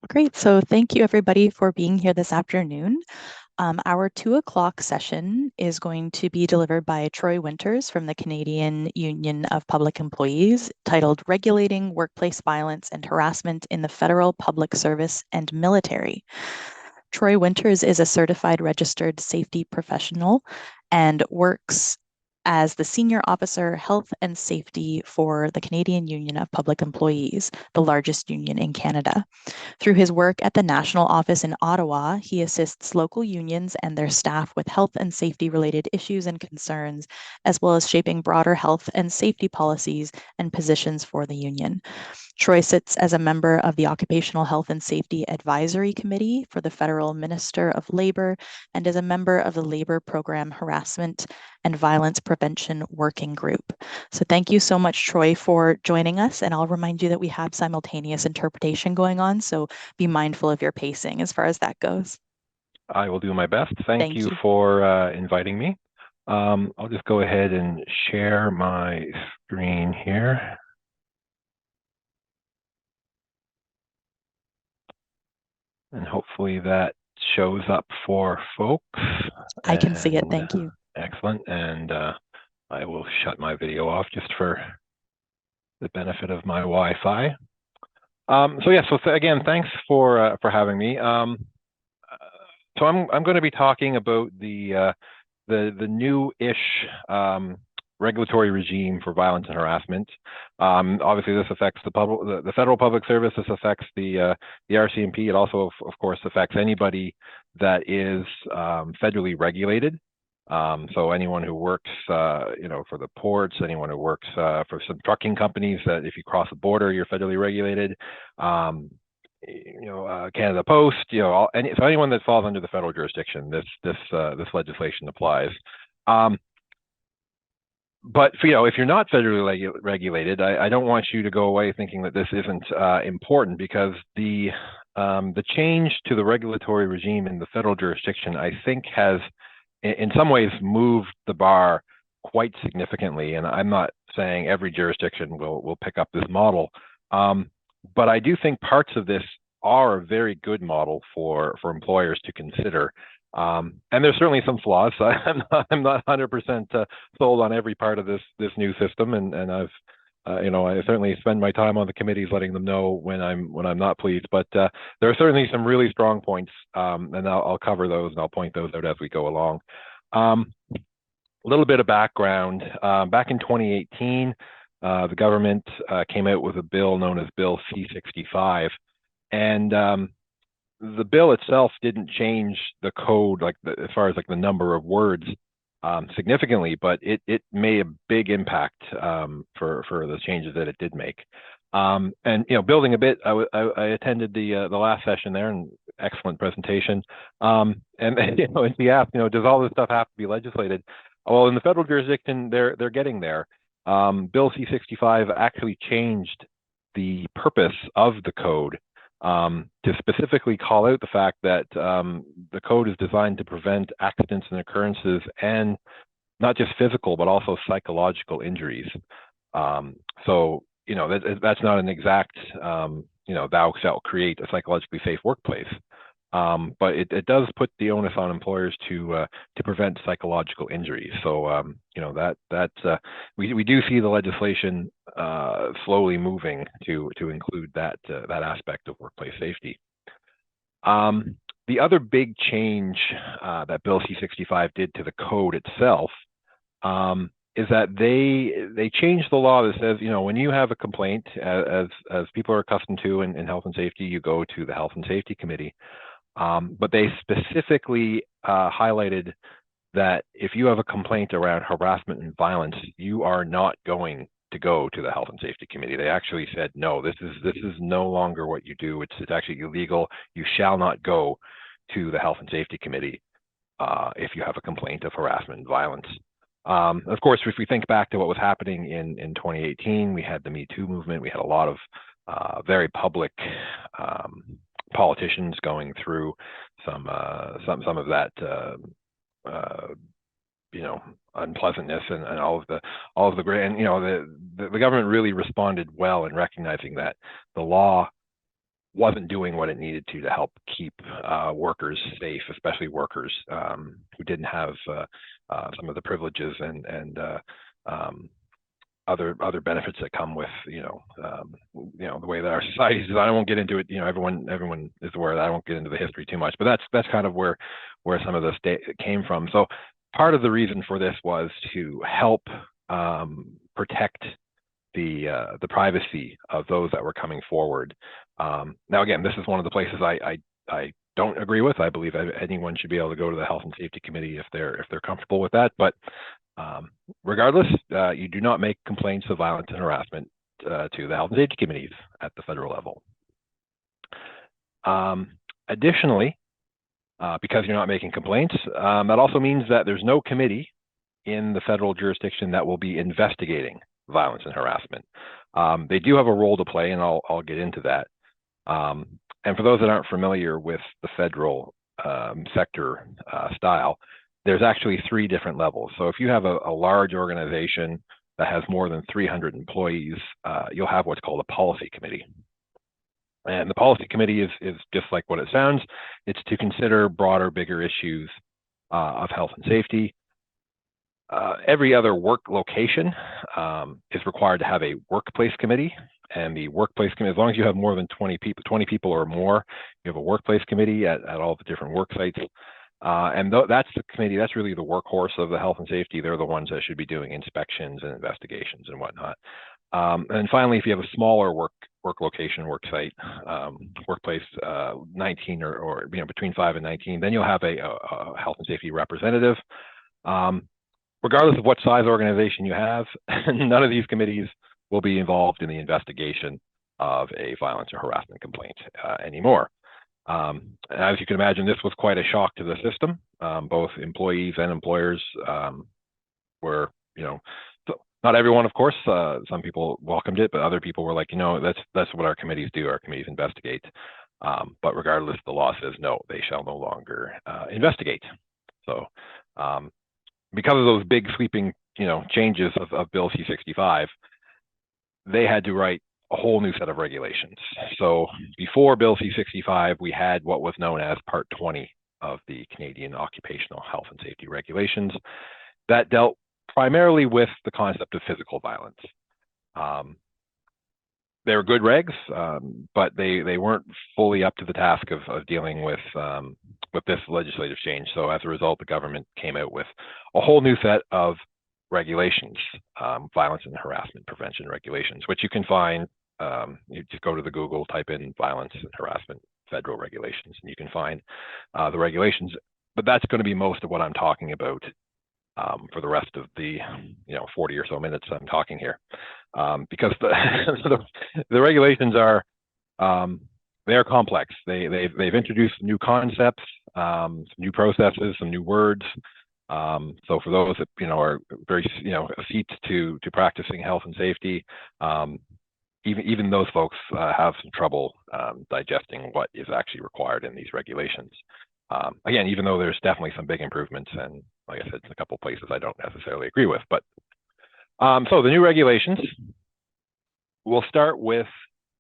Great. So thank you everybody for being here this afternoon. Our 2 o'clock session is going to be delivered by Troy Winters from the Canadian Union of Public Employees, titled Regulating Workplace Violence and Harassment in the Federal Public Service and Military. Troy Winters is a certified registered safety professional and works as the Senior Officer Health and Safety for the Canadian Union of Public Employees, the largest union in Canada. Through his work at the national office in Ottawa, he assists local unions and their staff with health and safety related issues and concerns, as well as shaping broader health and safety policies and positions for the union. Troy sits as a member of the Occupational Health and Safety Advisory Committee for the Federal Minister of Labor and is a member of the Labor Program Harassment and Violence Prevention Working Group. So thank you so much, Troy, for joining us. And I'll remind you that we have simultaneous interpretation going on, so be mindful of your pacing as far as that goes. I will do my best. Thank you you. for inviting me. I'll just go ahead and share my screen here. And hopefully that shows up for folks. I can see it, thank you. Excellent, and I will shut my video off just for the benefit of my Wi-Fi. So again, thanks for having me. So I'm going to be talking about the new-ish regulatory regime for violence and harassment. Obviously, this affects the federal public service. This affects the RCMP. It also, of course, affects anybody that is federally regulated. So anyone who works, for the ports, anyone who works for some trucking companies, that if you cross the border, you're federally regulated. Canada Post, so anyone that falls under the federal jurisdiction, this legislation applies. But if you're not federally regulated, I don't want you to go away thinking that this isn't important, because the change to the regulatory regime in the federal jurisdiction, I think, has in some ways moved the bar quite significantly. And I'm not saying every jurisdiction will pick up this model, but I do think parts of this are a very good model for employers to consider. And there's certainly some flaws. I'm not 100% sold on every part of this new system, and I certainly spend my time on the committees letting them know when I'm not pleased. But there are certainly some really strong points, and I'll cover those and I'll point those out as we go along. A little bit of background: back in 2018, the government came out with a bill known as Bill C-65, and the bill itself didn't change the code, as far as the number of words, significantly, but it made a big impact for the changes that it did make. And building a bit, I attended the last session there, and excellent presentation. And if you ask, does all this stuff have to be legislated? Well, in the federal jurisdiction, they're getting there. Bill C-65 actually changed the purpose of the code to specifically call out the fact that the code is designed to prevent accidents and occurrences, and not just physical, but also psychological injuries. So, that's not an exact, thou shalt create a psychologically safe workplace. But it does put the onus on employers to prevent psychological injuries. So we do see the legislation slowly moving to include that aspect of workplace safety. The other big change that Bill C-65 did to the code itself is that they changed the law that says, when you have a complaint, as people are accustomed to in health and safety, you go to the Health and Safety Committee. But they specifically highlighted that if you have a complaint around harassment and violence, you are not going to go to the Health and Safety Committee. They actually said, no, this is no longer what you do. It's actually illegal. You shall not go to the Health and Safety Committee if you have a complaint of harassment and violence. Of course, if we think back to what was happening in 2018, we had the Me Too movement. We had a lot of very public politicians going through some of that unpleasantness and all of the grand, the government really responded well in recognizing that the law wasn't doing what it needed to help keep workers safe, especially workers who didn't have some of the privileges and other benefits that come with the way that our society is. I won't get into it. Everyone is aware that I won't get into the history too much, but that's kind of where some of this came from. So part of the reason for this was to help protect the privacy of those that were coming forward. Now, again, this is one of the places I don't agree with. I believe anyone should be able to go to the Health and Safety Committee if they're comfortable with that. But regardless, you do not make complaints of violence and harassment to the Health and Safety Committees at the federal level. Additionally, because you're not making complaints, that also means that there's no committee in the federal jurisdiction that will be investigating violence and harassment. They do have a role to play, and I'll get into that. And for those that aren't familiar with the federal sector style, there's actually 3 different levels. So if you have a large organization that has more than 300 employees, you'll have what's called a policy committee. And the policy committee is just like what it sounds. It's to consider broader, bigger issues of health and safety. Every other work location is required to have a workplace committee, and the workplace committee, as long as you have more than 20 people or more, you have a workplace committee at all the different work sites. And that's the committee, that's really the workhorse of the health and safety. They're the ones that should be doing inspections and investigations and whatnot. And finally, if you have a smaller work location, work site, workplace 19 or between 5 and 19, then you'll have a health and safety representative. Regardless of what size organization you have, none of these committees will be involved in the investigation of a violence or harassment complaint anymore. As you can imagine, this was quite a shock to the system. Both employees and employers were, not everyone, of course. Some people welcomed it, but other people were like, that's what our committees do. Our committees investigate. But regardless, the law says no, they shall no longer investigate. So because of those big sweeping, changes of Bill C-65, they had to write a whole new set of regulations. So before Bill C-65, we had what was known as Part 20 of the Canadian Occupational Health and Safety Regulations that dealt primarily with the concept of physical violence. They were good regs, but they weren't fully up to the task of dealing with this legislative change. So as a result, the government came out with a whole new set of regulations, violence and harassment prevention regulations, which you can find. You just go to the Google, type in violence and harassment federal regulations, and you can find the regulations. But that's going to be most of what I'm talking about for the rest of the 40 or so minutes I'm talking here, because the regulations are they're complex. They've introduced new concepts, some new processes, some new words. So for those that are very seat to practicing health and safety, even those folks have some trouble digesting what is actually required in these regulations. Again, even though there's definitely some big improvements, and like I said, in a couple of places I don't necessarily agree with. But so the new regulations, we'll start with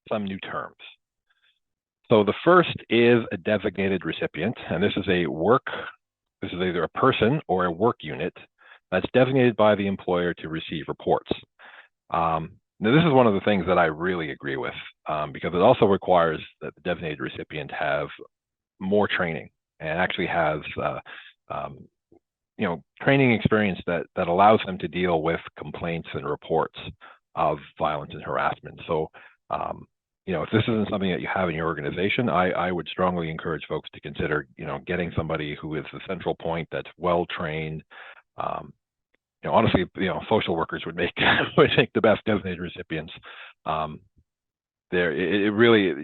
some new terms. So the first is a designated recipient, and this is either a person or a work unit that's designated by the employer to receive reports. Now, this is one of the things that I really agree with, because it also requires that the designated recipient have more training and actually has training experience that allows them to deal with complaints and reports of violence and harassment. So if this isn't something that you have in your organization, I would strongly encourage folks to consider getting somebody who is the central point, that's well trained. Honestly, social workers would make the best designated recipients. It really,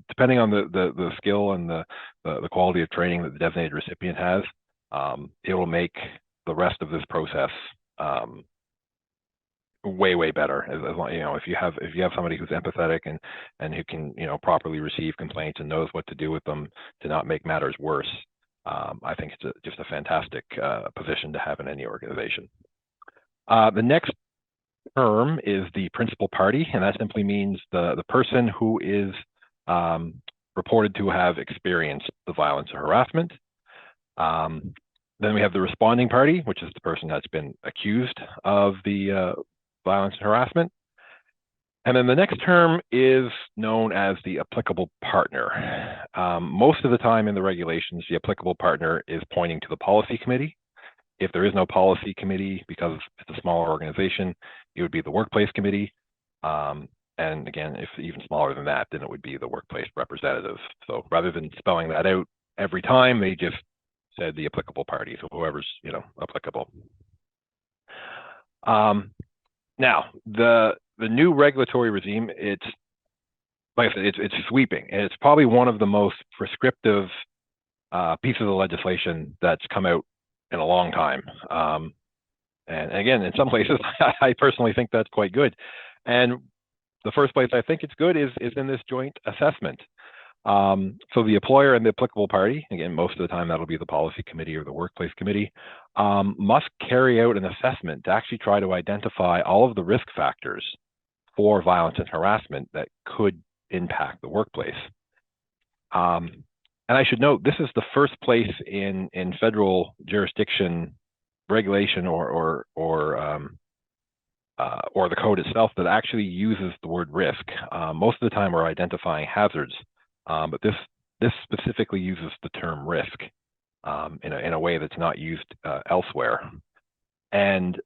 depending on the skill and the quality of training that the designated recipient has, it will make the rest of this process way better. As long, if you have somebody who's empathetic and who can properly receive complaints and knows what to do with them to not make matters worse, I think it's just a fantastic position to have in any organization. The next term is the principal party, and that simply means the person who is reported to have experienced the violence or harassment. Then we have the responding party, which is the person that's been accused of the violence and harassment. And then the next term is known as the applicable partner. Most of the time in the regulations, the applicable partner is pointing to the policy committee. If there is no policy committee, because it's a smaller organization, it would be the workplace committee. And again, if even smaller than that, then it would be the workplace representative. So rather than spelling that out every time, they just said the applicable party, so whoever's applicable. Now, the new regulatory regime, it's like I said, it's sweeping, and it's probably one of the most prescriptive pieces of legislation that's come out in a long time. And again, in some places, I personally think that's quite good. And the first place I think it's good is in this joint assessment. So the employer and the applicable party, again, most of the time that'll be the policy committee or the workplace committee, must carry out an assessment to actually try to identify all of the risk factors for violence and harassment that could impact the workplace. And I should note, this is the first place in federal jurisdiction regulation or the code itself that actually uses the word risk. Most of the time we're identifying hazards, but this specifically uses the term risk in a way that's not used elsewhere. And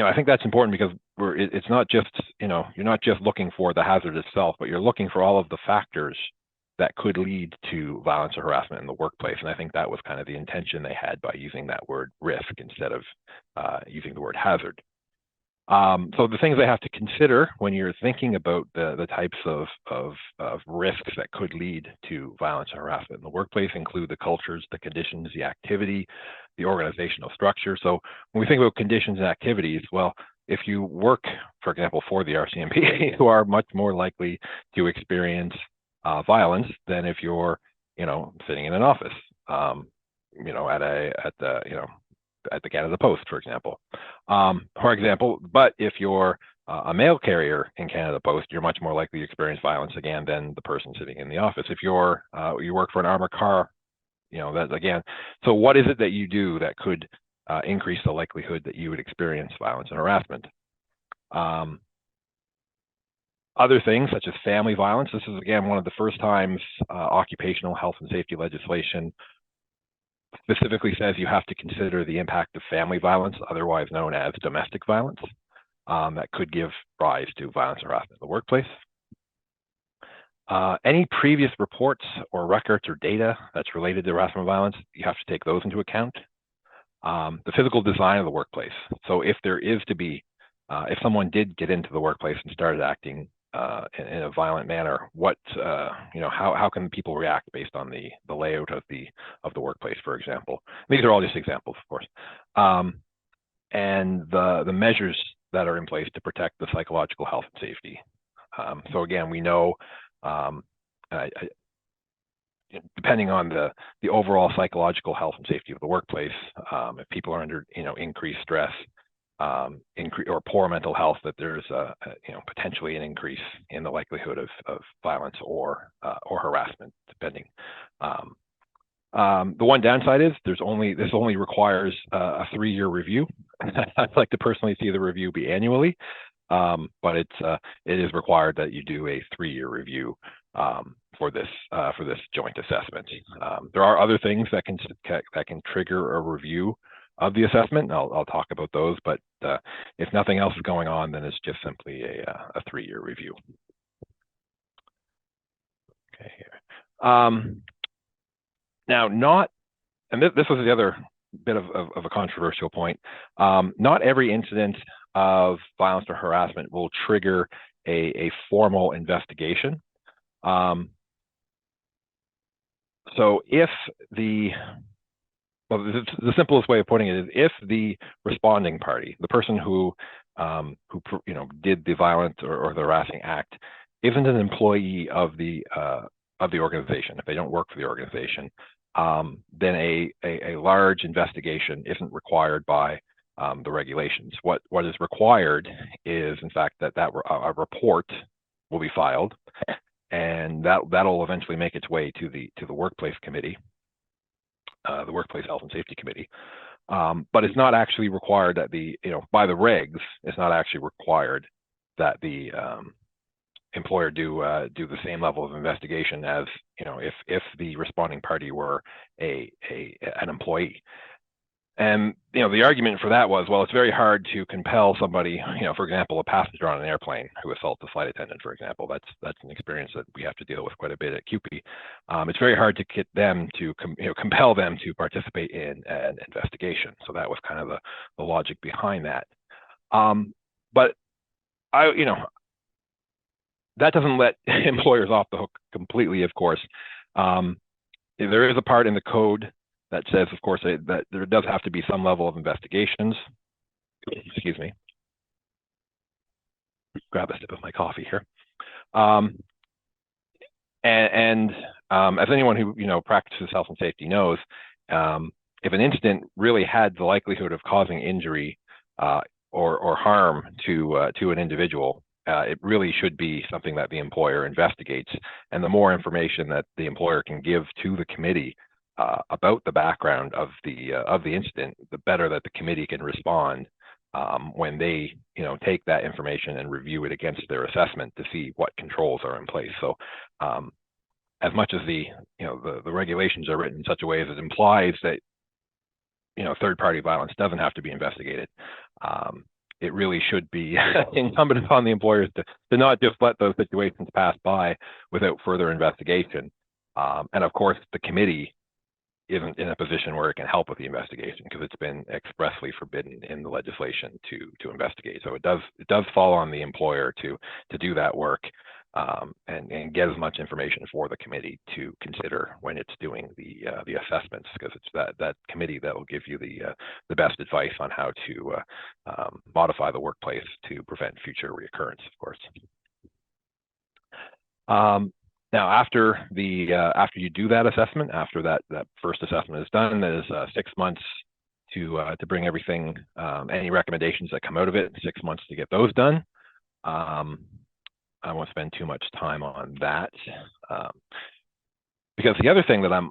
I think that's important because it's not just you're not just looking for the hazard itself, but you're looking for all of the factors that could lead to violence or harassment in the workplace. And I think that was kind of the intention they had by using that word risk instead of using the word hazard. So the things they have to consider when you're thinking about the types of risks that could lead to violence or harassment in the workplace include the cultures, the conditions, the activity, the organizational structure. So when we think about conditions and activities, well, if you work, for example, for the RCMP, you are much more likely to experience violence than if you're, sitting in an office, at the Canada Post, for example. But if you're a mail carrier in Canada Post, you're much more likely to experience violence again than the person sitting in the office. If you work for an armored car, that again. So what is it that you do that could increase the likelihood that you would experience violence and harassment? Other things such as family violence. This is again one of the first times occupational health and safety legislation specifically says you have to consider the impact of family violence, otherwise known as domestic violence, that could give rise to violence and harassment in the workplace. Any previous reports or records or data that's related to harassment and violence, you have to take those into account. The physical design of the workplace. So if there is to be, if someone did get into the workplace and started acting in a violent manner, how can people react based on the layout of the workplace, for example? These are all just examples, of course. And the measures that are in place to protect the psychological health and safety. So again, we know, depending on the overall psychological health and safety of the workplace, if people are under increased stress, or poor mental health, that there's potentially an increase in the likelihood of violence or harassment, depending. The one downside is this only requires a 3-year review. I'd like to personally see the review be annually, but it is required that you do a 3-year review for this joint assessment. There are other things that can trigger a review of the assessment, and I'll talk about those, but if nothing else is going on, then it's just simply a 3-year review. Okay, here. Now, this was the other bit of a controversial point. Not every incident of violence or harassment will trigger a formal investigation. So if the simplest way of putting it is, if the responding party, the person who did the violent or the harassing act, isn't an employee of the organization, if they don't work for the organization, then a large investigation isn't required by the regulations. What is required is, in fact, that a report will be filed, and that'll eventually make its way to the workplace committee, the workplace health and safety committee. But it's not actually required that by the regs, it's not actually required that the employer do the same level of investigation as if the responding party were an employee. And the argument for that was, well, it's very hard to compel somebody, for example, a passenger on an airplane who assaults a flight attendant, for example. That's an experience that we have to deal with quite a bit at CUPE. It's very hard to get them to compel them to participate in an investigation. So that was kind of the logic behind that. But that doesn't let employers off the hook completely, of course. There is a part in the code that says, of course, that there does have to be some level of investigations. Excuse me. Grab a sip of my coffee here. As anyone who practices health and safety knows, if an incident really had the likelihood of causing injury or harm to an individual, it really should be something that the employer investigates. And the more information that the employer can give to the committee about the background of the incident, the better that the committee can respond when they take that information and review it against their assessment to see what controls are in place. So as much as the regulations are written in such a way as it implies that third-party violence doesn't have to be investigated, it really should be incumbent upon the employers to not just let those situations pass by without further investigation. And of course, the committee isn't in a position where it can help with the investigation because it's been expressly forbidden in the legislation to investigate. So it does fall on the employer to do that work and get as much information for the committee to consider when it's doing the assessments, because it's that committee that will give you the best advice on how to modify the workplace to prevent future reoccurrence, of course. Now, after you do that assessment, after that first assessment is done, there's 6 months to bring everything, any recommendations that come out of it, 6 months to get those done. I won't spend too much time on that because the other thing that I'm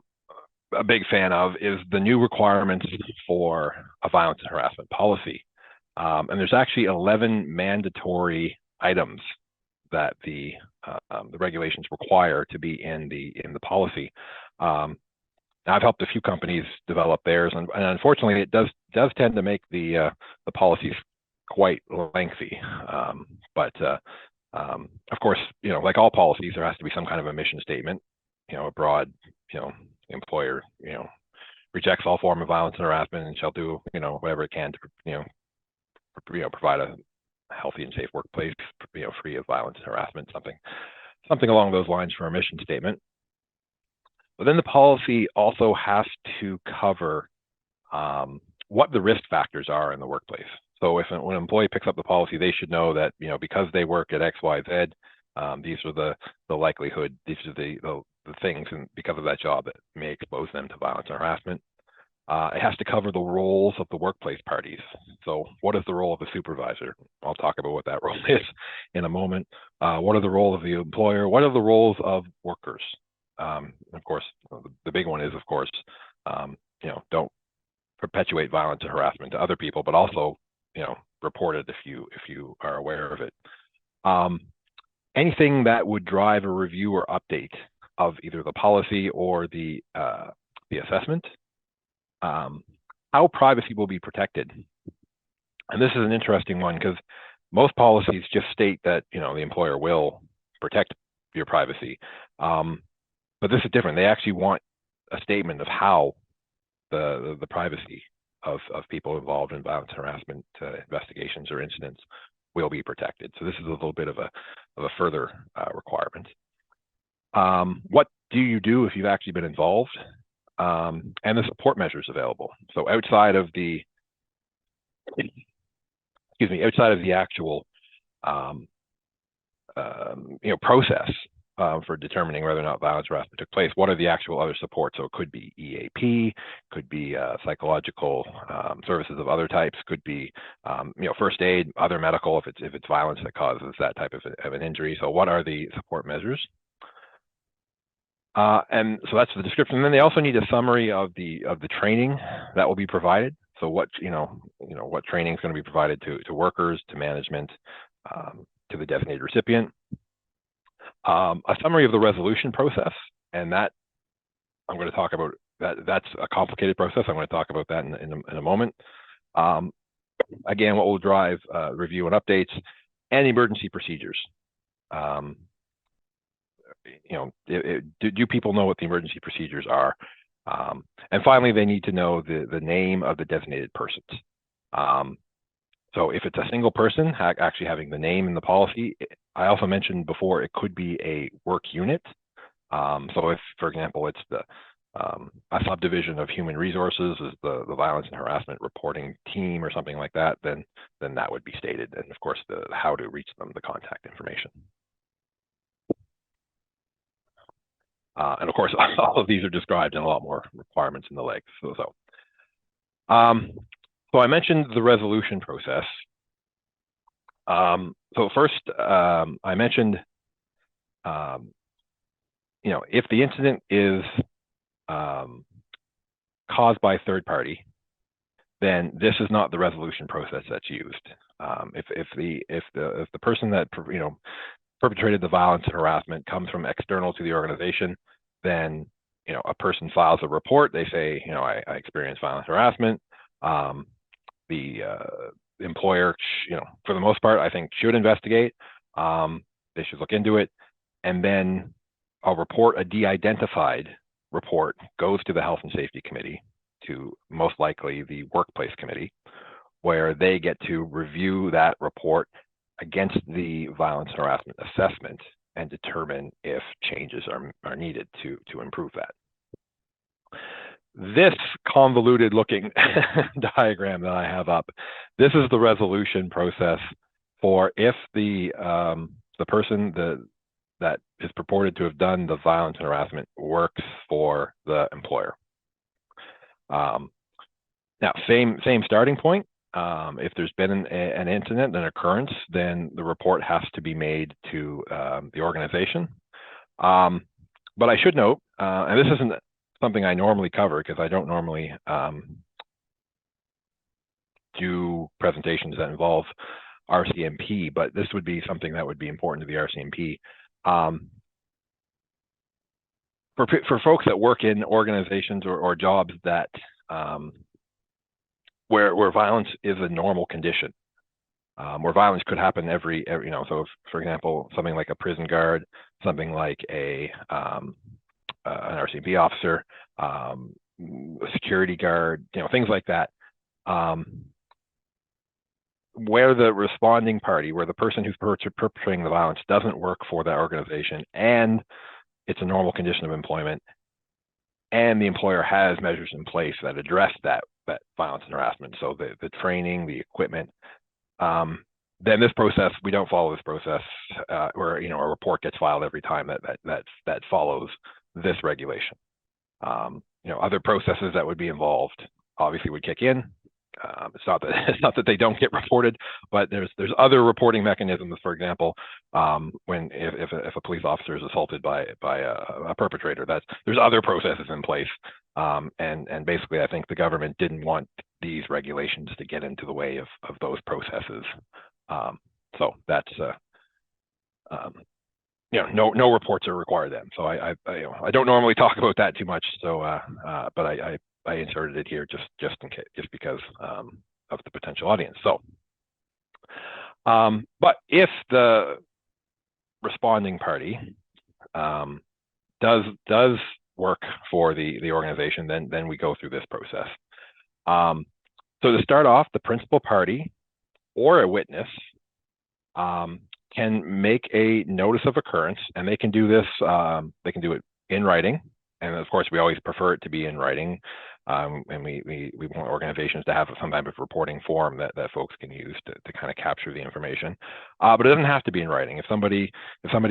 a big fan of is the new requirements for a violence and harassment policy. And there's actually 11 mandatory items that the regulations require to be in the policy. I've helped a few companies develop theirs, and unfortunately, it does tend to make the policies quite lengthy. But of course, like all policies, there has to be some kind of a mission statement. A broad, employer, rejects all form of violence and harassment and shall do, whatever it can to, provide a healthy and safe workplace, free of violence and harassment, something along those lines for a mission statement. But then the policy also has to cover what the risk factors are in the workplace. So when an employee picks up the policy, they should know that, because they work at X, Y, Z, these are the likelihood, these are the things, and because of that job, that may expose them to violence and harassment. It has to cover the roles of the workplace parties. So what is the role of the supervisor? I'll talk about what that role is in a moment. What are the roles of the employer? What are the roles of workers? Of course, the big one is, of course, don't perpetuate violence or harassment to other people, but also, report it if you are aware of it. Anything that would drive a review or update of either the policy or the assessment. How privacy will be protected. And this is an interesting one because most policies just state that, the employer will protect your privacy. But this is different. They actually want a statement of how the privacy of people involved in violence and harassment investigations or incidents will be protected. So this is a little bit of a further requirement. What do you do if you've actually been involved? And the support measures available. So outside of the actual process for determining whether or not violence or harassment took place, what are the actual other supports? So it could be EAP, could be psychological services of other types, could be first aid, other medical if it's violence that causes that type of an injury. So what are the support measures? And so that's the description. And then they also need a summary of the training that will be provided. So what what training is going to be provided to workers, to management, to the designated recipient. A summary of the resolution process, and that I'm going to talk about. That's a complicated process. I'm going to talk about that in a moment. Again, what will drive review and updates, and emergency procedures. Do people know what the emergency procedures are? And finally, they need to know the name of the designated persons. So if it's a single person actually having the name in the policy, I also mentioned before it could be a work unit. So if, for example, it's a subdivision of human resources is the violence and harassment reporting team or something like that, then that would be stated, and of course the how to reach them, the contact information. And of course, all of these are described in a lot more requirements in the legs. So I mentioned the resolution process. So first, I mentioned, if the incident is caused by a third party, then this is not the resolution process that's used. If the person that perpetrated the violence and harassment comes from external to the organization, then a person files a report. They say, I experienced violence harassment. The employer, for the most part, I think should investigate. They should look into it, and then a report, a de-identified report, goes to the Health and Safety Committee, to most likely the Workplace Committee, where they get to review that report against the violence and harassment assessment and determine if changes are needed to improve that. This convoluted looking diagram that I have up, this is the resolution process for if the person that is purported to have done the violence and harassment works for the employer. Now, same starting point. If there's been an incident, an occurrence, then the report has to be made to the organization. But I should note, and this isn't something I normally cover because I don't normally do presentations that involve RCMP, but this would be something that would be important to the RCMP. For folks that work in organizations or jobs that where violence is a normal condition, where violence could happen every so if, for example, something like a prison guard, something like an RCMP officer, a security guard, things like that, where the responding party, where the person who's perpetrating the violence doesn't work for that organization, and it's a normal condition of employment, and the employer has measures in place that address that violence and harassment, so the training, the equipment, then this process, we don't follow this process where a report gets filed every time that follows this regulation. Other processes that would be involved obviously would kick in. It's not that they don't get reported, but there's other reporting mechanisms. For example, if a police officer is assaulted by a perpetrator, there's other processes in place. And basically, I think the government didn't want these regulations to get into the way of those processes. So that's no reports are required then. So I don't normally talk about that too much. So but I inserted it here just in case, just because of the potential audience. So, but if the responding party does work for the organization, then we go through this process. So to start off, the principal party or a witness can make a notice of occurrence, and they can do this. They can do it in writing, and of course, we always prefer it to be in writing. And we want organizations to have some type of reporting form that folks can use to kind of capture the information. But it doesn't have to be in writing. If somebody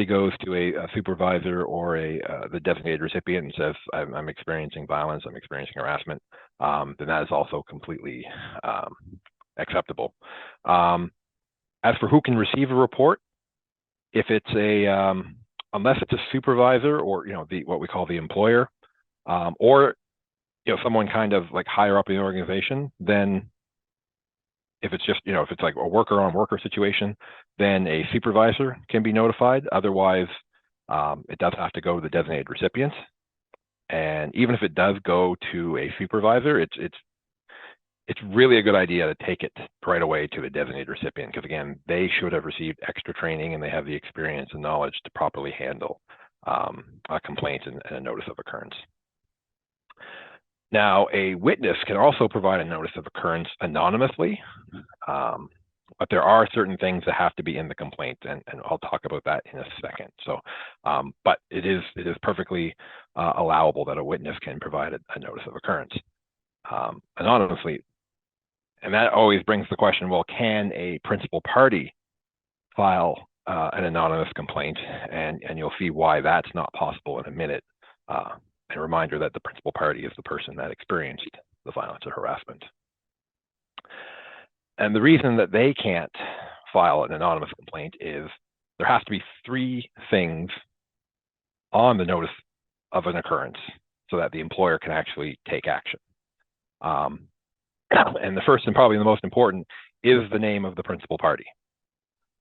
goes to a supervisor or the designated recipient and says, I'm experiencing violence, I'm experiencing harassment, then that is also completely acceptable. As for who can receive a report, if it's unless it's a supervisor or, what we call the employer, or, someone kind of like higher up in the organization, then if it's just, if it's like a worker on worker situation, then a supervisor can be notified. Otherwise, it does have to go to the designated recipients. And even if it does go to a supervisor, it's really a good idea to take it right away to the designated recipient, because again, they should have received extra training and they have the experience and knowledge to properly handle a complaint and a notice of occurrence. Now, a witness can also provide a notice of occurrence anonymously, but there are certain things that have to be in the complaint, and I'll talk about that in a second. So, but it is perfectly allowable that a witness can provide a notice of occurrence anonymously. And that always brings the question, well, can a principal party file an anonymous complaint? And you'll see why that's not possible in a minute. A reminder that the principal party is the person that experienced the violence or harassment. And the reason that they can't file an anonymous complaint is there has to be 3 things on the notice of an occurrence so that the employer can actually take action. And the first and probably the most important is the name of the principal party,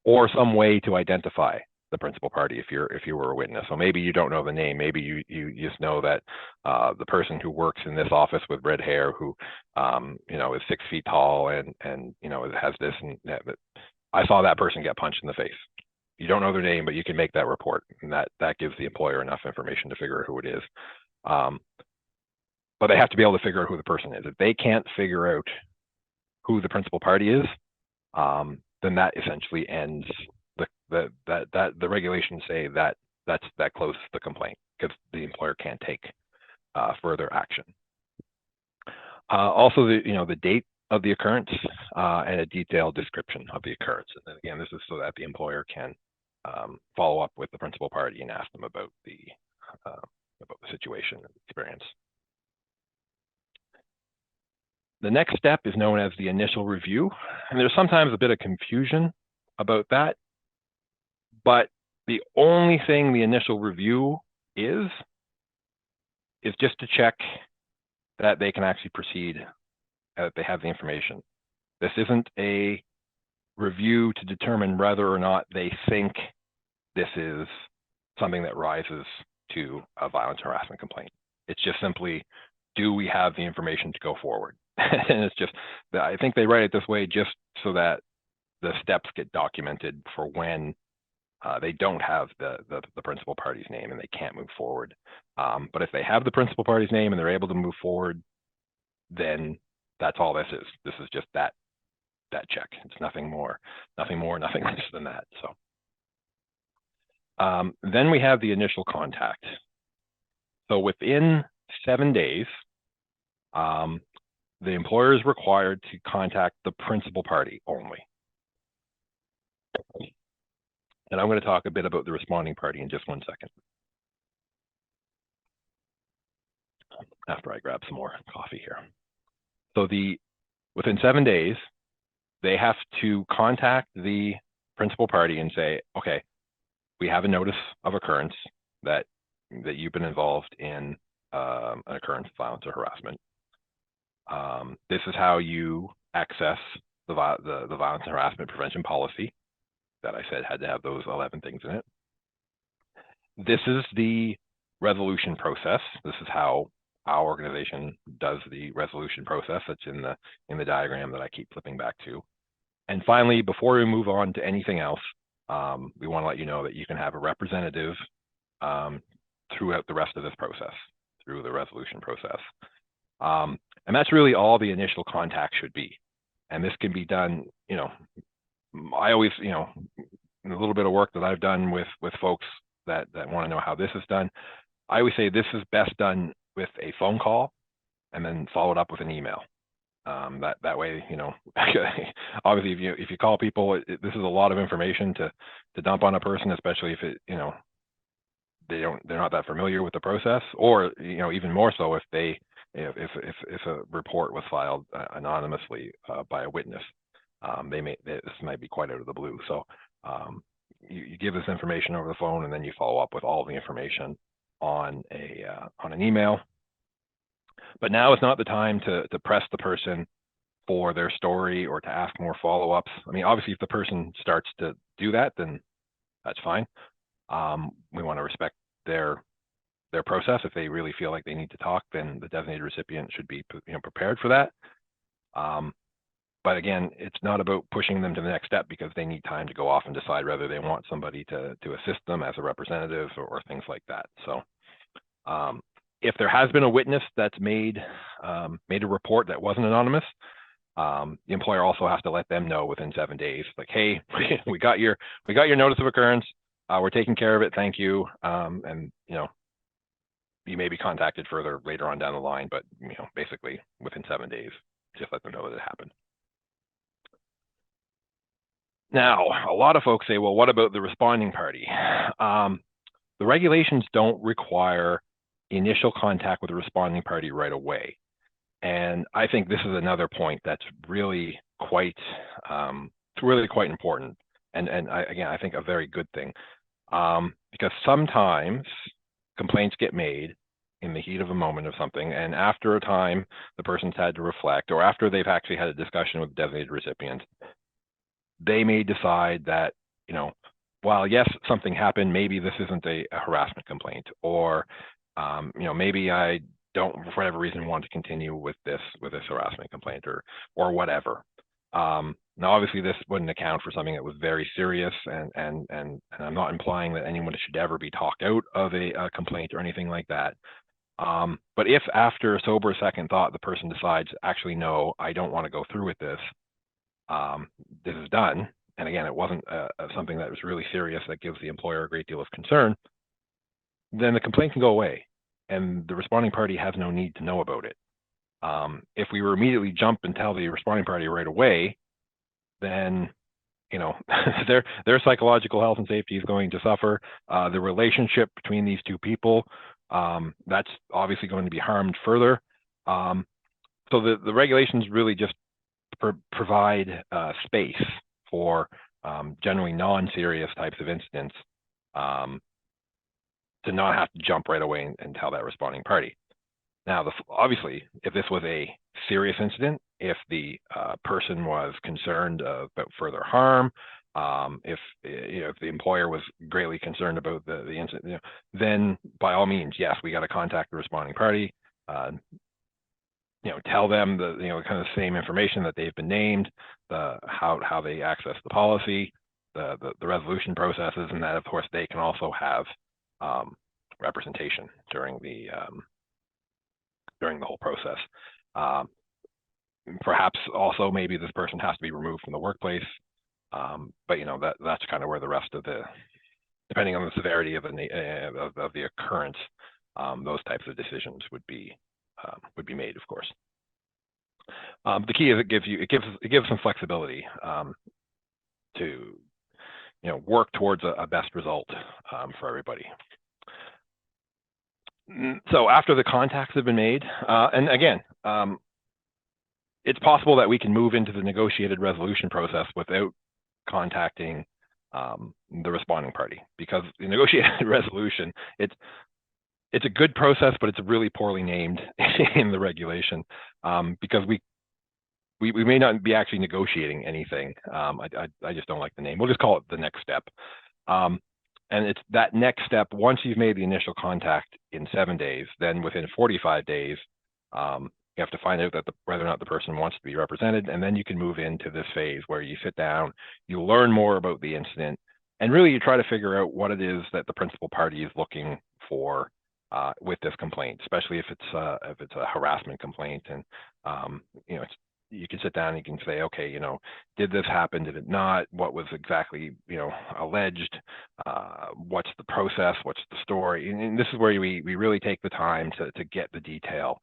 or some way to identify the principal party if you were a witness. So maybe you don't know the name. Maybe you just know that the person who works in this office with red hair, who is 6 feet tall and has this and that. But I saw that person get punched in the face. You don't know their name, but you can make that report, and that gives the employer enough information to figure out who it is. But they have to be able to figure out who the person is. If they can't figure out who the principal party is, then that essentially ends the regulations say that closes the complaint, because the employer can't take further action. Also, the date of the occurrence and a detailed description of the occurrence. And then again, this is so that the employer can follow up with the principal party and ask them about the situation and experience. The next step is known as the initial review, and there's sometimes a bit of confusion about that. But the only thing the initial review is just to check that they can actually proceed, that they have the information. This isn't a review to determine whether or not they think this is something that rises to a violence harassment complaint. It's just simply, do we have the information to go forward? And it's just, I think they write it this way just so that the steps get documented for when they don't have the principal party's name and they can't move forward. But if they have the principal party's name and they're able to move forward, then that's all this is. This is just that check. It's nothing more, nothing less than that. So then we have the initial contact. So within 7 days, the employer is required to contact the principal party only. And I'm going to talk a bit about the responding party in just 1 second, after I grab some more coffee here. So within 7 days, they have to contact the principal party and say, okay, we have a notice of occurrence that you've been involved in an occurrence of violence or harassment. This is how you access the violence and harassment prevention policy that I said had to have those 11 things in it. This is the resolution process. This is how our organization does the resolution process. That's in the diagram that I keep flipping back to. And finally, before we move on to anything else, we want to let you know that you can have a representative throughout the rest of this process, through the resolution process. And that's really all the initial contact should be. And this can be done, I always, a little bit of work that I've done with folks that want to know how this is done, I always say this is best done with a phone call and then followed up with an email. That way, obviously if you call people, this is a lot of information to dump on a person, especially if it, they're not that familiar with the process, or even more so if if a report was filed anonymously by a witness, this might be quite out of the blue. So you give this information over the phone, and then you follow up with all the information on an email. But now is not the time to press the person for their story or to ask more follow-ups. I mean, obviously, if the person starts to do that, then that's fine. We want to respect their process. If they really feel like they need to talk, then the designated recipient should be prepared for that. But again, it's not about pushing them to the next step, because they need time to go off and decide whether they want somebody to assist them as a representative or things like that. So if there has been a witness that's made a report that wasn't anonymous, the employer also has to let them know within 7 days, like, hey, we got your notice of occurrence. We're taking care of it. Thank you. And you may be contacted further later on down the line, but basically within 7 days, just let them know that it happened. Now, a lot of folks say, well, what about the responding party? The regulations don't require initial contact with the responding party right away. And I think this is another point that's really quite important. And again, I think a very good thing, because sometimes complaints get made in the heat of a moment of something, and after a time, the person's had to reflect, or after they've actually had a discussion with the designated recipient, they may decide that, while yes, something happened, maybe this isn't a harassment complaint, or maybe I don't, for whatever reason, want to continue with this harassment complaint, or whatever. Now, obviously, this wouldn't account for something that was very serious, and I'm not implying that anyone should ever be talked out of a complaint or anything like that. But if after a sober second thought, the person decides, actually, no, I don't want to go through with this, this is done, and again, it wasn't something that was really serious that gives the employer a great deal of concern, then the complaint can go away, and the responding party has no need to know about it. If we were immediately jump and tell the responding party right away, then their psychological health and safety is going to suffer. The relationship between these two people, that's obviously going to be harmed further. So the regulations really just provide space for generally non-serious types of incidents to not have to jump right away and tell that responding party. Now, obviously, if this was a serious incident, if the person was concerned about further harm, if the employer was greatly concerned about the incident, then by all means, yes, we got to contact the responding party. Tell them the kind of same information that they've been named, how they access the policy, the resolution processes, and that of course they can also have representation during the whole process. Perhaps also maybe this person has to be removed from the workplace, but that's kind of where the rest of depending on the severity of the occurrence, those types of decisions would be made, of course. The key is it gives some flexibility to work towards a best result for everybody. So after the contacts have been made, and again, it's possible that we can move into the negotiated resolution process without contacting the responding party, because the negotiated resolution, it's a good process, but it's really poorly named in the regulation, because we may not be actually negotiating anything. I just don't like the name. We'll just call it the next step. And it's that next step, once you've made the initial contact in 7 days, then within 45 days, you have to find out whether or not the person wants to be represented, and then you can move into this phase where you sit down, you learn more about the incident, and really you try to figure out what it is that the principal party is looking for with this complaint, especially if it's a harassment complaint. And you can sit down and you can say, okay, did this happen? Did it not? What was exactly alleged? What's the process? What's the story? And this is where we really take the time to get the detail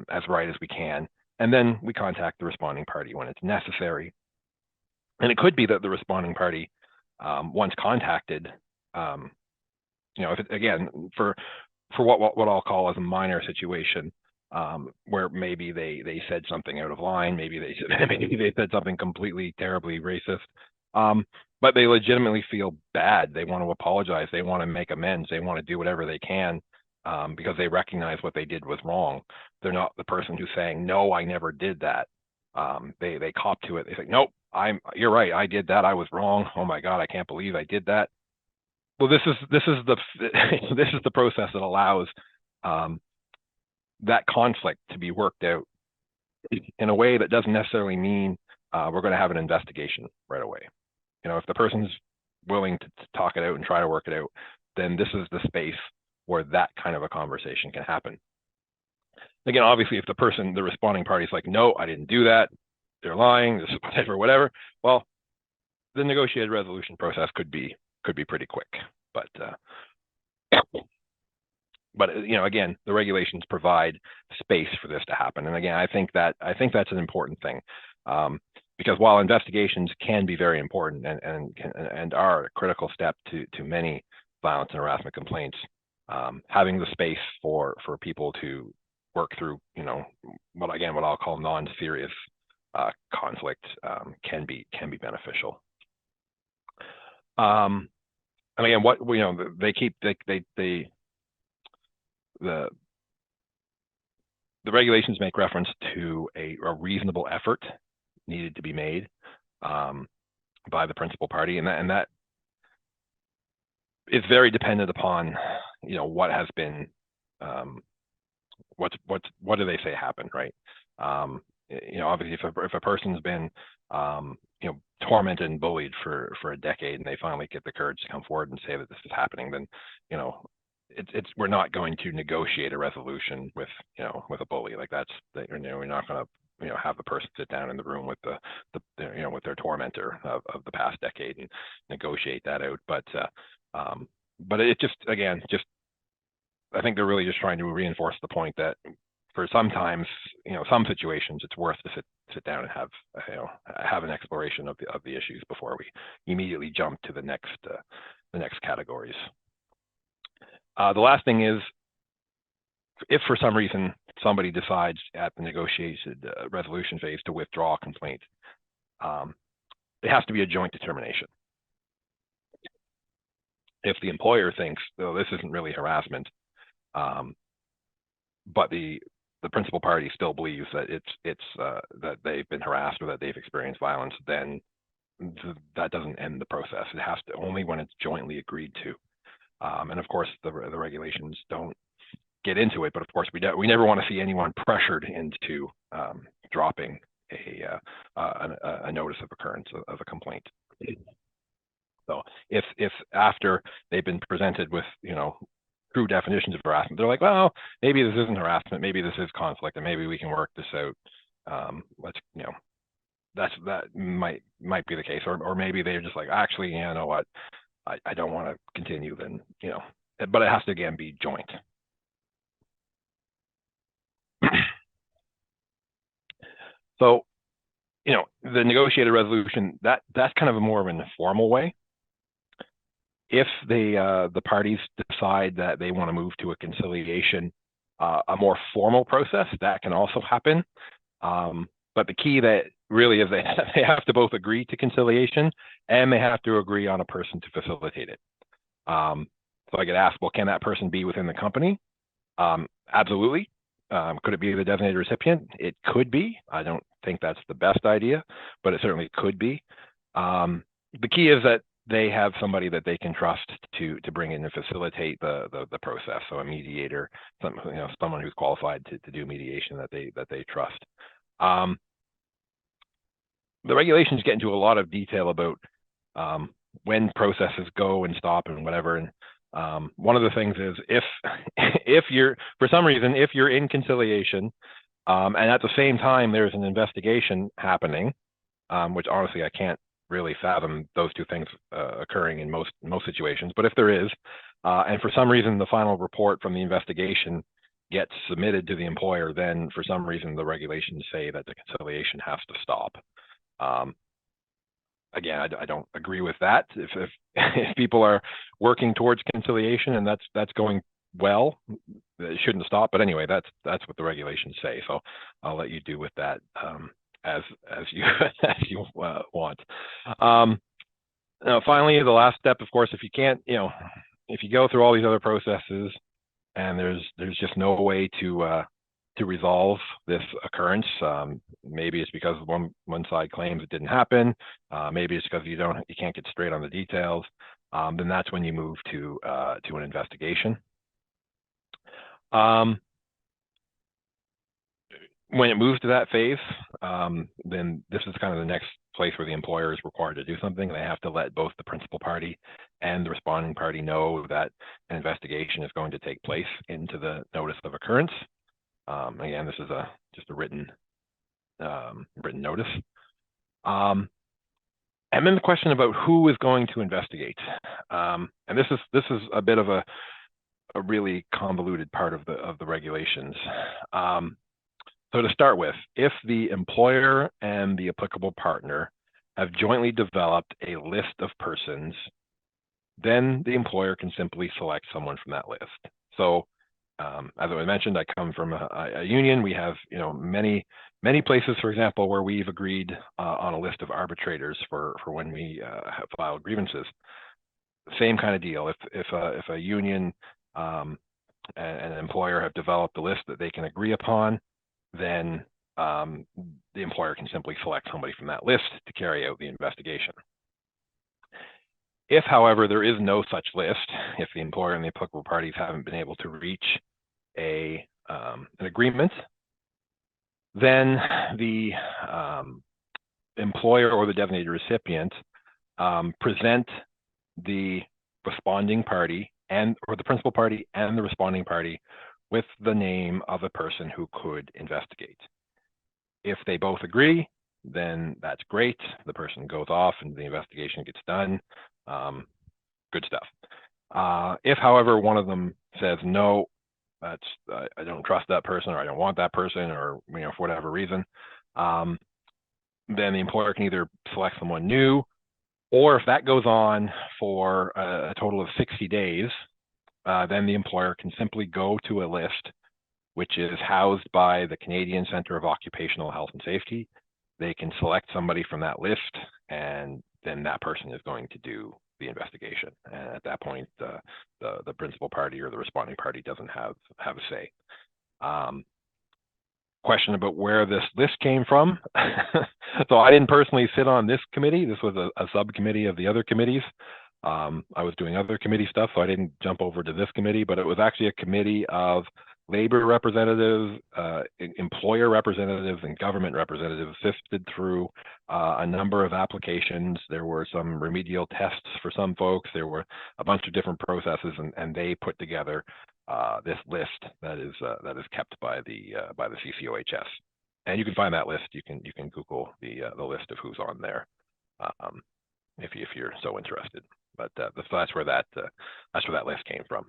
as right as we can, and then we contact the responding party when it's necessary. And it could be that the responding party, once contacted, if it, again, for what I'll call as a minor situation, where maybe they said something out of line, maybe they said something completely terribly racist, But they legitimately feel bad. They want to apologize. They want to make amends. They want to do whatever they can because they recognize what they did was wrong. They're not the person who's saying, no, I never did that. They cop to it. They say, nope, you're right. I did that. I was wrong. Oh my God, I can't believe I did that. Well, this is the this is the process that allows that conflict to be worked out in a way that doesn't necessarily mean we're going to have an investigation right away. You know, if the person's willing to talk it out and try to work it out, then this is the space where that kind of a conversation can happen. Again, obviously, if the responding party is like, no, I didn't do that, they're lying, this is whatever, well, the negotiated resolution process could be pretty quick. But you know, again, the regulations provide space for this to happen. And again, I think that's an important thing. Because while investigations can be very important and are a critical step to many violence and harassment complaints, having the space for people to work through, you know, what I'll call non-serious conflict can be beneficial. And again, what you know, the regulations make reference to a reasonable effort needed to be made by the principal party, and that is very dependent upon, you know, what has been what do they say happened, right? You know, obviously, if a person's been you know, tormented and bullied for a decade, and they finally get the courage to come forward and say that this is happening, then, you know, we're not going to negotiate a resolution with, you know, with a bully. Like that's, you know, we're not going to, you know, have the person sit down in the room with the you know, with their tormentor of the past decade and negotiate that out. But it just, again, I think they're really just trying to reinforce the point that for sometimes, you know, some situations, it's worth to sit down and have, you know, have an exploration of the issues before we immediately jump to the next categories. The last thing is, if for some reason somebody decides at the negotiated resolution phase to withdraw a complaint, it has to be a joint determination. If the employer thinks, oh, this isn't really harassment, but the principal party still believes that it's that they've been harassed or that they've experienced violence, then that doesn't end the process. It has to, only when it's jointly agreed to. And of course, the regulations don't get into it, but of course, we never want to see anyone pressured into dropping a notice of occurrence of a complaint. So if after they've been presented with, you know, true definitions of harassment, they're like, well, maybe this isn't harassment, maybe this is conflict, and maybe we can work this out. Let's, you know, that might be the case, or maybe they're just like, actually, you know what, I don't want to continue, then, you know, but it has to again be joint. So, you know, the negotiated resolution, that's kind of a more of an informal way. If the parties decide that they want to move to a conciliation, a more formal process, that can also happen. But the key that really is they have to both agree to conciliation, and they have to agree on a person to facilitate it. So I get asked, well, can that person be within the company? Absolutely. Could it be the designated recipient? It could be. I don't think that's the best idea, but it certainly could be. The key is that they have somebody that they can trust to bring in and facilitate the process. So a mediator, someone who's qualified to do mediation that they trust. The regulations get into a lot of detail about when processes go and stop and whatever. And one of the things is if you're, for some reason, if you're in conciliation and at the same time there's an investigation happening, which honestly I can't really fathom those two things occurring in most situations, but if there is, and for some reason the final report from the investigation gets submitted to the employer, then for some reason the regulations say that the conciliation has to stop. Again, I don't agree with that. If people are working towards conciliation and that's going well, it shouldn't stop. But anyway, that's what the regulations say. So I'll let you do with that as you as you want. Now, finally, the last step, of course, if you can't, if you go through all these other processes and there's just no way to resolve this occurrence, maybe it's because one side claims it didn't happen, maybe it's because you can't get straight on the details, then that's when you move to an investigation. When it moves to that phase, then this is kind of the next place where the employer is required to do something. They have to let both the principal party and the responding party know that an investigation is going to take place into the notice of occurrence. Again, this is just a written notice. And then the question about who is going to investigate, and this is a bit of a really convoluted part of the regulations. So to start with, if the employer and the applicable partner have jointly developed a list of persons, then the employer can simply select someone from that list. So as I mentioned, I come from a union. We have many places, for example, where we've agreed on a list of arbitrators for when we have filed grievances. Same kind of deal. If a union and an employer have developed a list that they can agree upon, then the employer can simply select somebody from that list to carry out the investigation. If, however, there is no such list, if the employer and the applicable parties haven't been able to reach an agreement, then the employer or the designated recipient present the responding party or the principal party and the responding party with the name of a person who could investigate. If they both agree, then that's great. The person goes off and the investigation gets done. Good stuff. If, however, one of them says, no, I don't trust that person, or I don't want that person, or for whatever reason, then the employer can either select someone new, or if that goes on for a total of 60 days, then the employer can simply go to a list which is housed by the Canadian Centre of Occupational Health and Safety. They can select somebody from that list, and then that person is going to do the investigation. And at that point, the principal party or the responding party doesn't have a say. Question about where this list came from. So I didn't personally sit on this committee. This was a subcommittee of the other committees. I was doing other committee stuff, so I didn't jump over to this committee, but it was actually a committee of labor representatives, employer representatives, and government representatives sifted through a number of applications. There were some remedial tests for some folks. There were a bunch of different processes, and they put together this list that is kept by the CCOHS. And you can find that list. You can Google the list of who's on there if you're so interested. But that's where that list came from.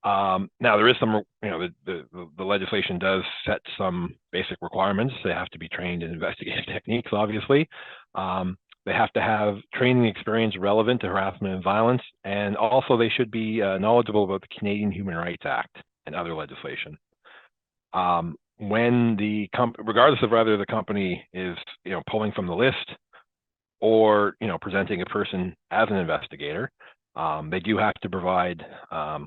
Now there is some, the legislation does set some basic requirements. They have to be trained in investigative techniques, obviously. They have to have training experience relevant to harassment and violence, and also they should be knowledgeable about the Canadian Human Rights Act and other legislation. When regardless of whether the company is, pulling from the list or, presenting a person as an investigator, they do have to provide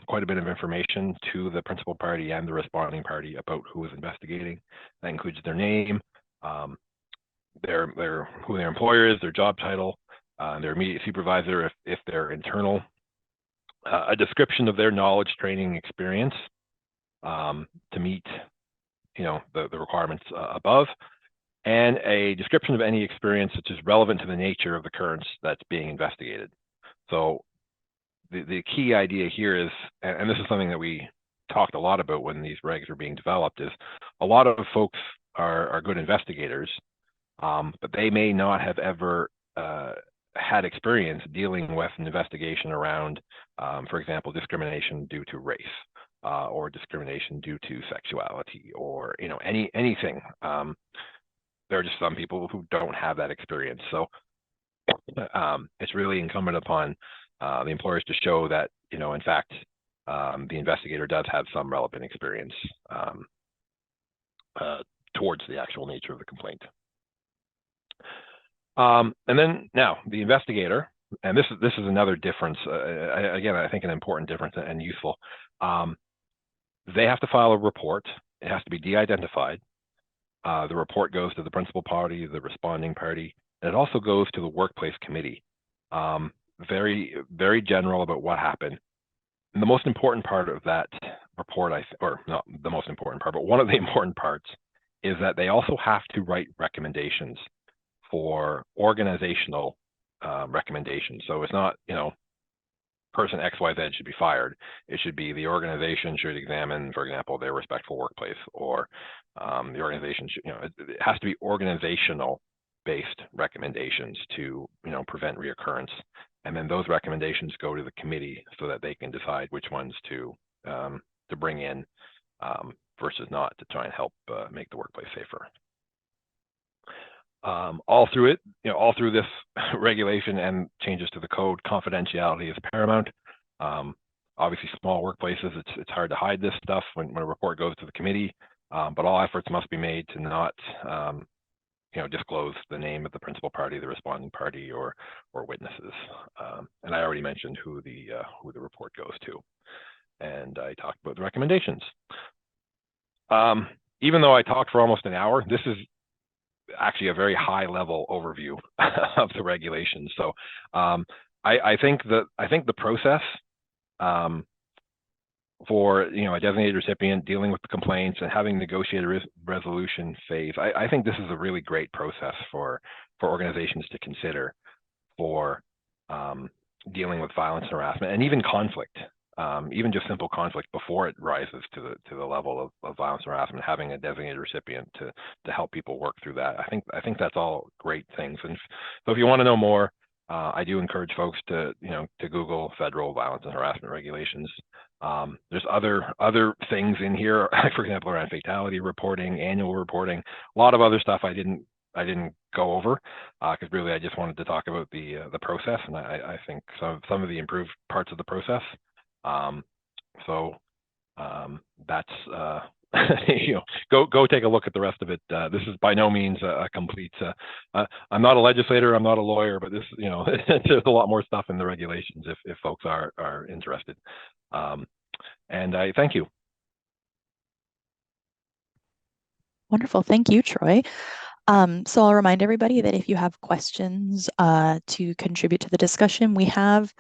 quite a bit of information to the principal party and the responding party about who is investigating. That includes their name, who their employer is, their job title, their immediate supervisor, if they're internal, a description of their knowledge, training, experience to meet, the requirements above, and a description of any experience which is relevant to the nature of the occurrence that's being investigated. So the key idea here is, and this is something that we talked a lot about when these regs were being developed, is a lot of folks are good investigators, but they may not have ever had experience dealing with an investigation around, for example, discrimination due to race, or discrimination due to sexuality, or anything. There are just some people who don't have that experience. So it's really incumbent upon the employers to show that, in fact, the investigator does have some relevant experience towards the actual nature of the complaint. And then now the investigator, and this is another difference. Again, I think an important difference and useful. They have to file a report. It has to be de-identified. The report goes to the principal party, the responding party, and it also goes to the workplace committee. Very, very general about what happened. And the most important part of that report, or not the most important part, but one of the important parts is that they also have to write recommendations for organizational recommendations. So it's not, person XYZ should be fired. It should be the organization should examine, for example, their respectful workplace, or the organization should, it has to be organizational based recommendations to, prevent reoccurrence. And then those recommendations go to the committee so that they can decide which ones to bring in versus not, to try and help make the workplace safer. All through it, all through this regulation and changes to the code, confidentiality is paramount. Obviously, small workplaces, it's hard to hide this stuff when a report goes to the committee, but all efforts must be made to not, disclose the name of the principal party, the responding party, or witnesses. And I already mentioned who the report goes to, and I talked about the recommendations. Even though I talked for almost an hour, this is actually a very high level overview of the regulations. So I think the process for a designated recipient dealing with the complaints and having negotiated resolution phase, I think this is a really great process for organizations to consider for dealing with violence and harassment, and even conflict. Even just simple conflict before it rises to the level of violence and harassment, having a designated recipient to help people work through that. I think that's all great things. And so if you want to know more, I do encourage folks to Google federal violence and harassment regulations. There's other things in here, for example, around fatality reporting, annual reporting, a lot of other stuff I didn't go over because really I just wanted to talk about the process, and I think some of the improved parts of the process. That's go take a look at the rest of it. This is by no means a complete. I'm not a legislator. I'm not a lawyer, but this, there's a lot more stuff in the regulations if folks are interested. And I thank you. Wonderful. Thank you, Troy. So I'll remind everybody that if you have questions to contribute to the discussion, we have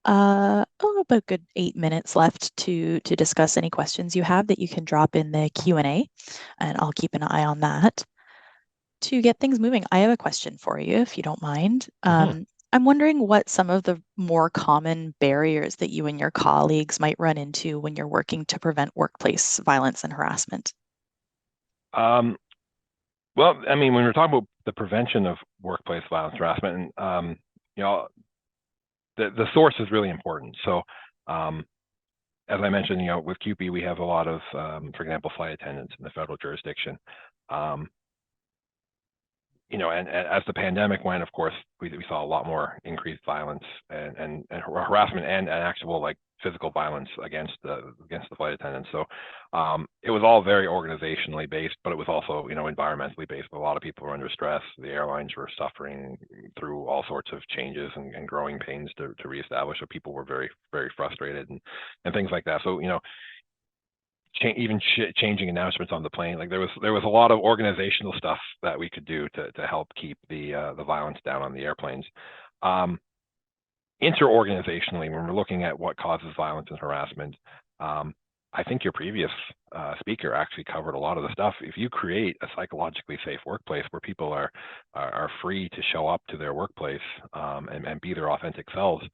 about good 8 minutes left to discuss any questions you have that you can drop in the Q&A, and I'll keep an eye on that. To get things moving, I have a question for you, if you don't mind. I'm wondering what some of the more common barriers that you and your colleagues might run into when you're working to prevent workplace violence and harassment. Well, I mean, when we're talking about the prevention of workplace violence and harassment, the source is really important. So, as I mentioned, with CUPE, we have a lot of, for example, flight attendants in the federal jurisdiction. And as the pandemic went, of course, we saw a lot more increased violence and harassment and actual physical violence against the flight attendants. So it was all very organizationally based, but it was also environmentally based. A lot of people were under stress. The airlines were suffering through all sorts of changes and growing pains to reestablish. So people were very, very frustrated and things like that. So changing announcements on the plane, there was a lot of organizational stuff that we could do to help keep the violence down on the airplanes. Interorganizationally, when we're looking at what causes violence and harassment, I think your previous speaker actually covered a lot of the stuff. If you create a psychologically safe workplace where people are free to show up to their workplace and be their authentic selves,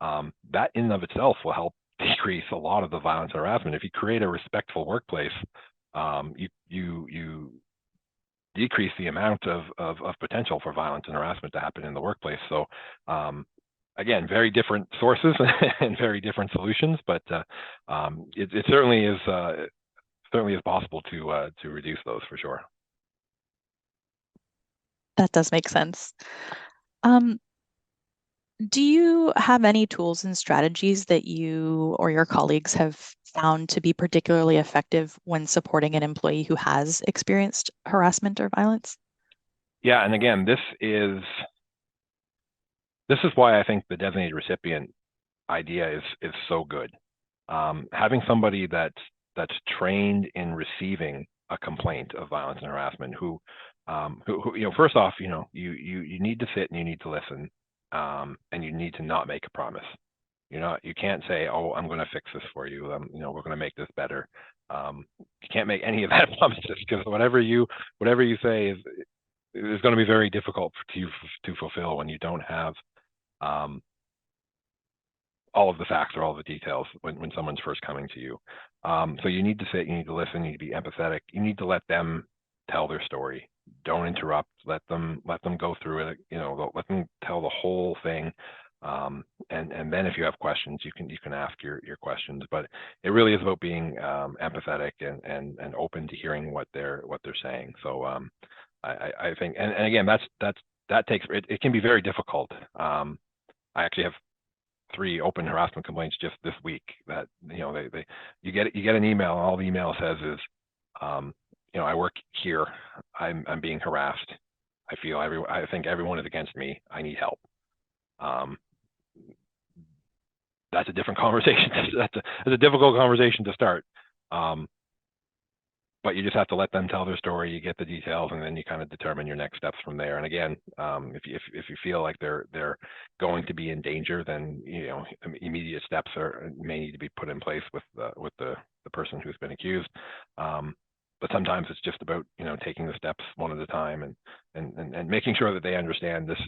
that in and of itself will help decrease a lot of the violence and harassment. If you create a respectful workplace, you decrease the amount of potential for violence and harassment to happen in the workplace. So again, very different sources and very different solutions, but it certainly is possible to reduce those for sure. That does make sense. Do you have any tools and strategies that you or your colleagues have found to be particularly effective when supporting an employee who has experienced harassment or violence? Yeah, and again, this is this is why I think the designated recipient idea is so good. Having somebody that's trained in receiving a complaint of violence and harassment, who first off, you need to sit and you need to listen, and you need to not make a promise. You can't say, oh, I'm going to fix this for you. We're going to make this better. You can't make any of that promises, because whatever you say is going to be very difficult for you to fulfill when you don't have all of the facts or all of the details when someone's first coming to you. So you need to sit, you need to listen, you need to be empathetic. You need to let them tell their story. Don't interrupt. Let them go through it. Let them tell the whole thing. And then if you have questions, you can ask your questions. But it really is about being empathetic and open to hearing what they're saying. So I think, and again, that takes it can be very difficult. I actually have 3 open harassment complaints just this week that you get an email, and all the email says is I work here, I'm being harassed, I think everyone is against me, I need help. That's a different conversation. That's a difficult conversation to start. But you just have to let them tell their story. You get the details, and then you kind of determine your next steps from there. And again, if you feel like they're going to be in danger, then immediate steps may need to be put in place with the person who's been accused. But sometimes it's just about taking the steps one at a time and making sure that they understand this.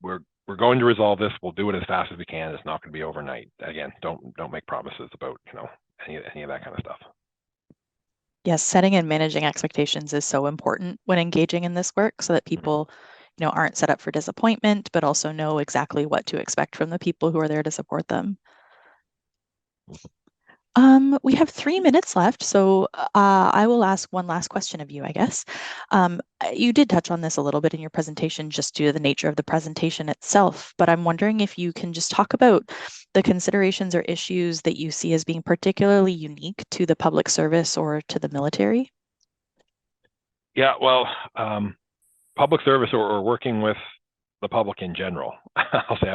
We're going to resolve this. We'll do it as fast as we can. It's not going to be overnight. Again, don't make promises about any of that kind of stuff. Yes, setting and managing expectations is so important when engaging in this work, so that people, aren't set up for disappointment, but also know exactly what to expect from the people who are there to support them. We have 3 minutes left, so I will ask one last question of you, I guess. You did touch on this a little bit in your presentation, just due to the nature of the presentation itself, but I'm wondering if you can just talk about the considerations or issues that you see as being particularly unique to the public service or to the military. Yeah, well, public service or working with the public in general. I'll say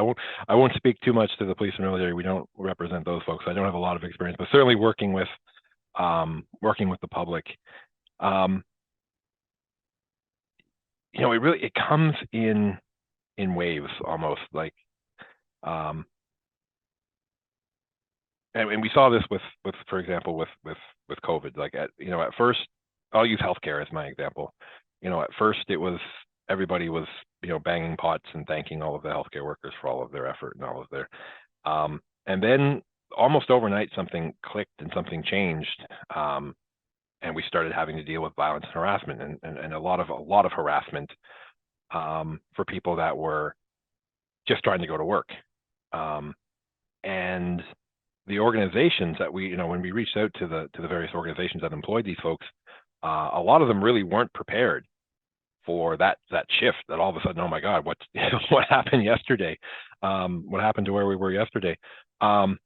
I won't speak too much to the police and military. We don't represent those folks. I don't have a lot of experience, but certainly working with the public. It comes in waves almost, like, and we saw this with for example with COVID. Like at first, I'll use healthcare as my example. At first it was everybody was banging pots and thanking all of the healthcare workers for all of their effort and all of their and then almost overnight something clicked and something changed, and we started having to deal with violence and harassment and a lot of harassment for people that were just trying to go to work, and the organizations that when we reached out to the various organizations that employed these folks, a lot of them really weren't prepared for that shift, that all of a sudden, oh my God, what happened yesterday? What happened to where we were yesterday? And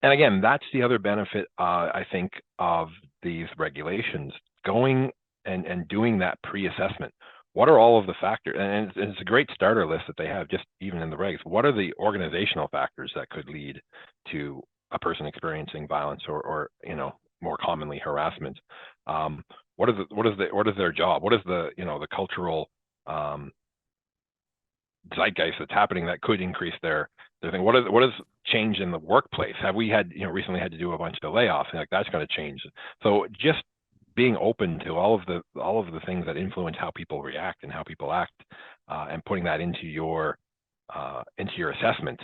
again, that's the other benefit, I think, of these regulations, going and doing that pre-assessment. What are all of the factors? And it's a great starter list that they have, just even in the regs. What are the organizational factors that could lead to a person experiencing violence or more commonly harassment? What is their job? What is the cultural zeitgeist that's happening that could increase their thing? What is change in the workplace? Have we had recently had to do a bunch of layoffs? Like, that's going to change. So just being open to all of the things that influence how people react and how people act, and putting that into your assessment.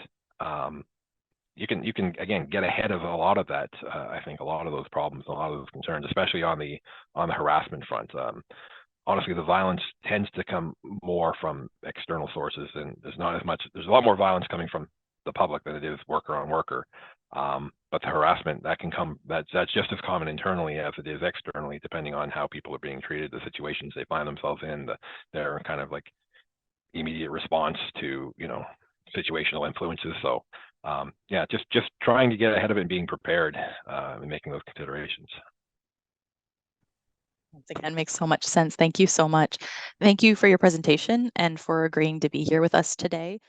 You can again get ahead of a lot of that. I think a lot of those problems, a lot of those concerns, especially on the harassment front. Honestly, the violence tends to come more from external sources, and there's a lot more violence coming from the public than it is worker on worker. But the harassment that's just as common internally as it is externally, depending on how people are being treated, the situations they find themselves in, their kind of like immediate response to situational influences. So yeah, just trying to get ahead of it and being prepared, and making those considerations. Once again, makes so much sense. Thank you so much. Thank you for your presentation and for agreeing to be here with us today.